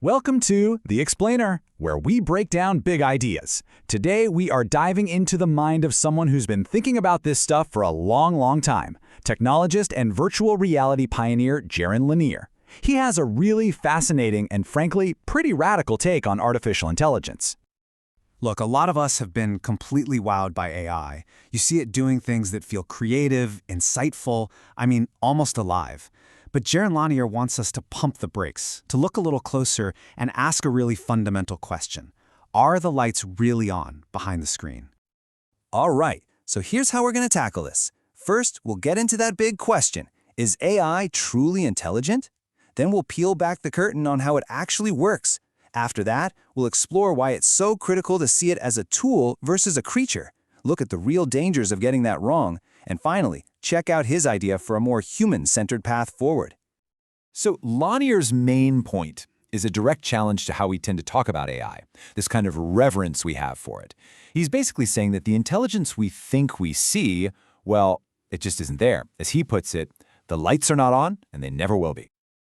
Welcome to The Explainer, where we break down big ideas. Today, we are diving into the mind of someone who's been thinking about this stuff for a long time, technologist and virtual reality pioneer Jaron Lanier. He has a really fascinating and frankly, pretty radical take on artificial intelligence. Look, a lot of us have been completely wowed by AI. You see it doing things that feel creative, insightful, almost alive. But Jaron Lanier wants us to pump the brakes, to look a little closer and ask a really fundamental question. Are the lights really on behind the screen? All right, so here's how we're going to tackle this. First, we'll get into that big question. Is AI truly intelligent? Then we'll peel back the curtain on how it actually works. After that, we'll explore why it's so critical to see it as a tool versus a creature. Look at the real dangers of getting that wrong. And finally, check out his idea for a more human-centered path forward. So Lanier's main point is a direct challenge to how we tend to talk about AI, this kind of reverence we have for it. He's basically saying that the intelligence we think we see, well, it just isn't there. As he puts it, the lights are not on, and they never will be.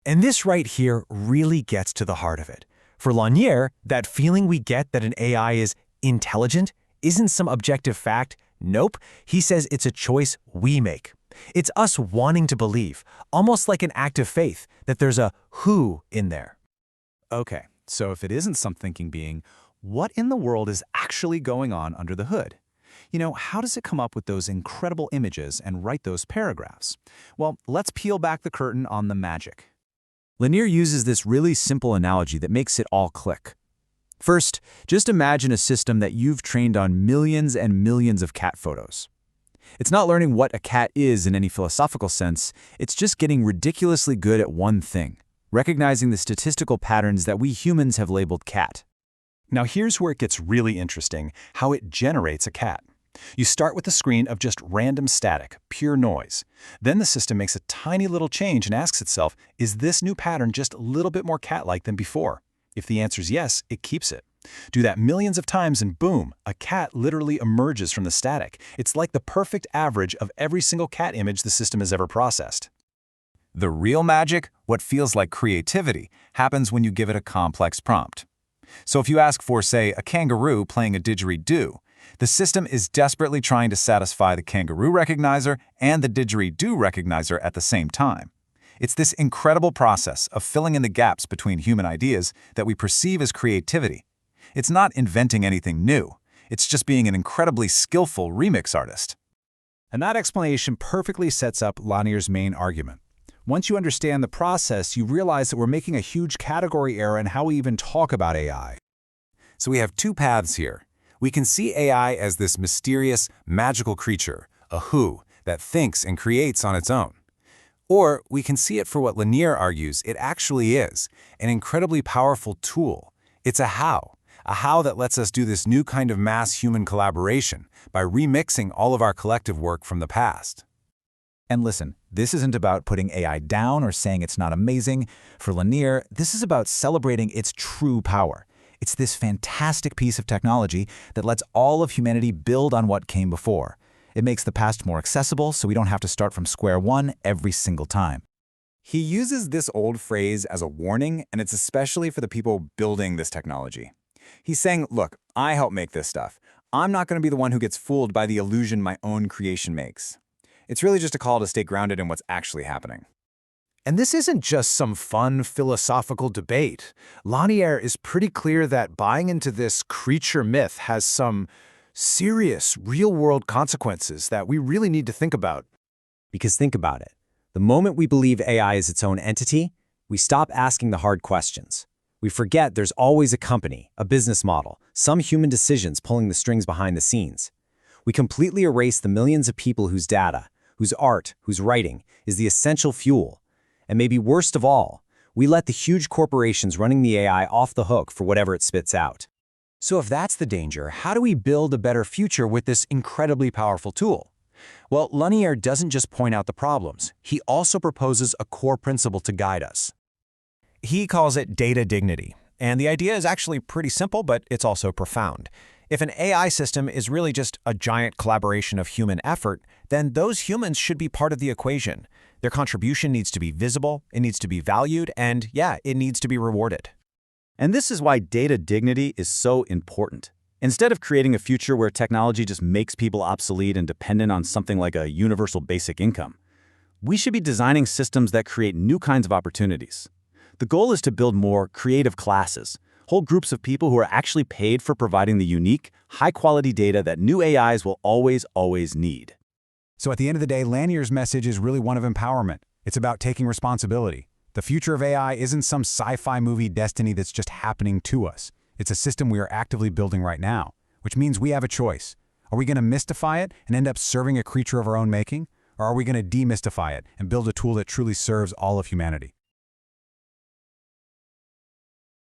And this right here really gets to the heart of it. For Lanier, that feeling we get that an AI is intelligent isn't some objective fact. Nope, he says it's a choice we make. It's us wanting to believe, almost like an act of faith, that there's a who in there. Okay, so if it isn't some thinking being, what in the world is actually going on under the hood? How does it come up with those incredible images and write those paragraphs? Well, let's peel back the curtain on the magic. Lanier uses this really simple analogy that makes it all click. First, just imagine a system that you've trained on millions and millions of cat photos. It's not learning what a cat is in any philosophical sense, it's just getting ridiculously good at one thing, recognizing the statistical patterns that we humans have labeled cat. Now here's where it gets really interesting, how it generates a cat. You start with a screen of just random static, pure noise. Then the system makes a tiny little change and asks itself, is this new pattern just a little bit more cat-like than before? If the answer is yes, it keeps it. Do that millions of times and boom, a cat literally emerges from the static. It's like the perfect average of every single cat image the system has ever processed. The real magic, what feels like creativity, happens when you give it a complex prompt. So if you ask for, say, a kangaroo playing a didgeridoo, the system is desperately trying to satisfy the kangaroo recognizer and the didgeridoo recognizer at the same time. It's this incredible process of filling in the gaps between human ideas that we perceive as creativity. It's not inventing anything new. It's just being an incredibly skillful remix artist. And that explanation perfectly sets up Lanier's main argument. Once you understand the process, you realize that we're making a huge category error in how we even talk about AI. So we have two paths here. We can see AI as this mysterious, magical creature, a who, that thinks and creates on its own. Or we can see it for what Lanier argues it actually is, an incredibly powerful tool. It's a how that lets us do this new kind of mass human collaboration by remixing all of our collective work from the past. And listen, this isn't about putting AI down or saying it's not amazing. For Lanier, this is about celebrating its true power. It's this fantastic piece of technology that lets all of humanity build on what came before. It makes the past more accessible so we don't have to start from square one every single time. He uses this old phrase as a warning, and it's especially for the people building this technology. He's saying, look, I help make this stuff. I'm not going to be the one who gets fooled by the illusion my own creation makes. It's really just a call to stay grounded in what's actually happening. And this isn't just some fun philosophical debate. Lanier is pretty clear that buying into this creature myth has some serious, real-world consequences that we really need to think about. Because think about it. The moment we believe AI is its own entity, we stop asking the hard questions. We forget there's always a company, a business model, some human decisions pulling the strings behind the scenes. We completely erase the millions of people whose data, whose art, whose writing is the essential fuel. And maybe worst of all, we let the huge corporations running the AI off the hook for whatever it spits out. So if that's the danger, how do we build a better future with this incredibly powerful tool? Well, Lanier doesn't just point out the problems. He also proposes a core principle to guide us. He calls it data dignity. And the idea is actually pretty simple, but it's also profound. If an AI system is really just a giant collaboration of human effort, then those humans should be part of the equation. Their contribution needs to be visible, it needs to be valued, and yeah, it needs to be rewarded. And this is why data dignity is so important. Instead of creating a future where technology just makes people obsolete and dependent on something like a universal basic income, we should be designing systems that create new kinds of opportunities. The goal is to build more creative classes, whole groups of people who are actually paid for providing the unique, high-quality data that new AIs will always need. So at the end of the day, Lanier's message is really one of empowerment. It's about taking responsibility. The future of AI isn't some sci-fi movie destiny that's just happening to us. It's a system we are actively building right now, which means we have a choice. Are we going to mystify it and end up serving a creature of our own making? Or are we going to demystify it and build a tool that truly serves all of humanity?